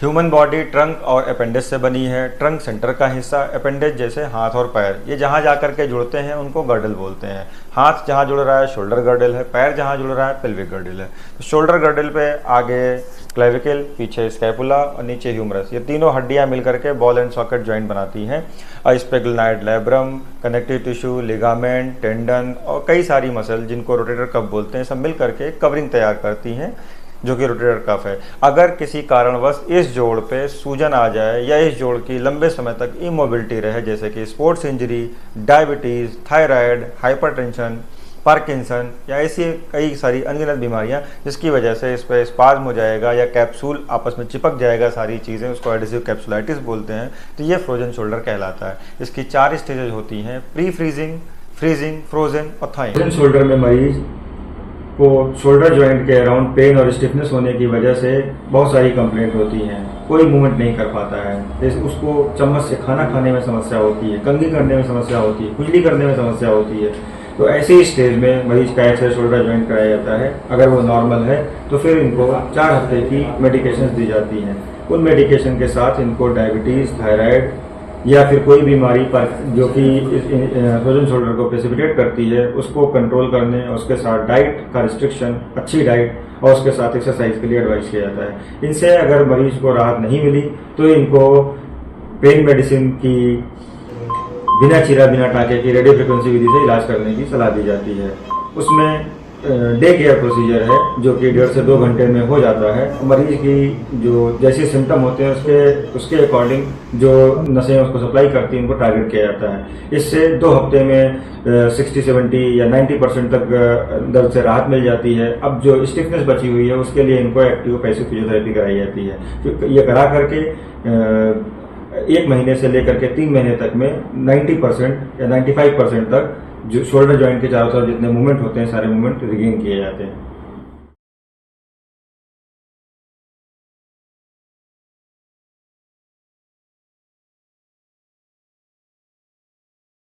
Human body trunk और appendages से बनी है। ट्रंक सेंटर का हिस्सा, अपेंडिज जैसे हाथ और पैर, ये जहाँ जा करके जुड़ते हैं उनको गर्डल बोलते हैं। हाथ जहाँ जुड़ रहा है शोल्डर गर्डल है, पैर जहाँ जुड़ रहा है पेल्विक गर्डल है। तो शोल्डर गर्डल पे आगे क्लेविकल, पीछे स्कैपुला और नीचे ह्यूमरस, ये तीनों हड्डियाँ मिल करके बॉल एंड सॉकेट जॉइंट बनाती हैं। और इस पे glenoid labrum, connective tissue, ligament, tendon और कई सारी मसल जिनको रोटेटर कफ बोलते हैं, सब मिल करके कवरिंग तैयार करती हैं जो कि रोटेटर कफ है। अगर किसी कारणवश इस जोड़ पे सूजन आ जाए या इस जोड़ की लंबे समय तक इमोबिलिटी रहे, जैसे कि sports injury, diabetes, thyroid, hypertension, Parkinson या ऐसी कई सारी अनगिनत बीमारियां जिसकी वजह से इस पर स्पाज्म हो जाएगा या कैप्सूल आपस में चिपक जाएगा, सारी चीज़ें, उसको एडेसिव कैप्सुलाइटिस बोलते हैं। तो ये फ्रोजन शोल्डर कहलाता है। इसकी 4 स्टेजेज होती हैं: प्री फ्रीजिंग, फ्रीजिंग, फ्रोजन और थाइंग। फ्रोजन शोल्डर में मरीज को शोल्डर जॉइंट के अराउंड पेन और स्टिफनेस होने की वजह से बहुत सारी कंप्लेंट होती हैं। कोई मूवमेंट नहीं कर पाता है, उसको चम्मच से खाना खाने में समस्या होती है, कंघी करने में समस्या होती है, खुजली करने में समस्या होती है। तो ऐसे स्टेज में मरीज का एक्सरे शोल्डर जॉइंट कराया जाता है। अगर वो नॉर्मल है तो फिर इनको 4 हफ्ते की मेडिकेशन दी जाती हैं। उन मेडिकेशन के साथ इनको डायबिटीज़, थायराइड या फिर कोई बीमारी पर जो कि फ्रोजन शोल्डर को प्रेसिपिटेट करती है उसको कंट्रोल करने और उसके साथ डाइट का रिस्ट्रिक्शन, अच्छी डाइट और उसके साथ एक्सरसाइज के लिए एडवाइस किया जाता है। इनसे अगर मरीज को राहत नहीं मिली तो इनको पेन मेडिसिन की बिना चीरा बिना टाँके की रेडियो फ्रिक्वेंसी विधि से इलाज करने की सलाह दी जाती है। उसमें डे केयर प्रोसीजर है जो कि 1.5 से 2 घंटे में हो जाता है। मरीज की जो जैसे सिम्टम होते हैं उसके अकॉर्डिंग जो नसें उसको सप्लाई करती हैं उनको टारगेट किया जाता है। इससे 2 हफ्ते में 60, 70 या 90% तक दर्द से राहत मिल जाती है। अब जो स्टिफनेस बची हुई है उसके लिए इनको एक्टिव पैसिव फिजियोथेरेपी कराई जाती है। तो ये करा करके 1 महीने से लेकर के 3 महीने तक में 90% या 95% तक जो शोल्डर जॉइंट के चारों तरफ जितने मूवमेंट होते हैं सारे मूवमेंट रिगेन किए जाते हैं।